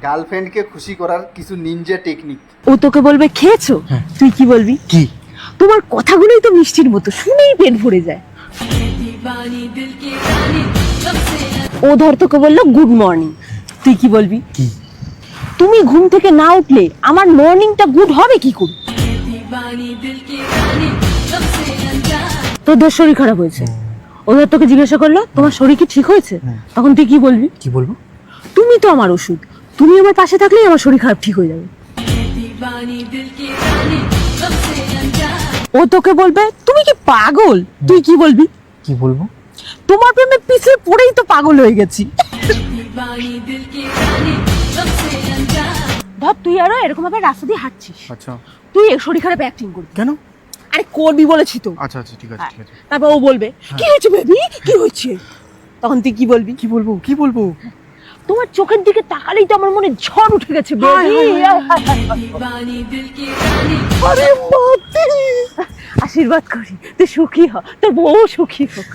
গার্লফ্রেন্ডকে খুশি করার কিছু নিনজা টেকনিক। ও তোকে বলবে খেয়েছো, তুই কি বলবি? কি? তোমার কথাগুলোই তো মিষ্টির মতো, শুনেই পেট ভরে যায়। ও ধর তোকে বললো গুড মর্নিং, তুই কি বলবি? কি? তুমি ঘুম থেকে না উঠলে আমার মর্নিংটা গুড হবে কি করে? তোর ধর শরীর খারাপ হয়েছে, ও ধর তোকে জিজ্ঞাসা করলো তোমার শরীর কি ঠিক হয়েছে, তখন তুই কি বলবি? কি বলবো? তুমি তো আমার ওষুধ, তুমি আমার পাশে থাকলেই আমার শরীর খারাপ ঠিক হয়ে যাবে। ও তোকে বলবে তুমি কি পাগল, তুই কি বলবি? কি বলবো? তোমার প্রেমে পিছলে পড়েই তো পাগল হয়ে গেছি। ভাব তুই আরো এরকম ভাবে রাস্তা দিয়ে হাঁটছিস, আচ্ছা। তুই শরীর খারাপ অ্যাক্টিং করবি। কেন? আরে করবি বলেছি তো। আচ্ছা আচ্ছা, ঠিক আছে ঠিক আছে। তারপর ও বলবে কি হয়েছে বেবি, কি হয়েছে, তখন তুই কি বলবি? কি বলবো? কি বলবো? তোমার চোখের দিকে তাকালেই তো আমার মনে ঝড় উঠে গেছে বেবি। আরে বাপরে, আশীর্বাদ করি তুই সুখী হ, তোর বউ সুখী হোক।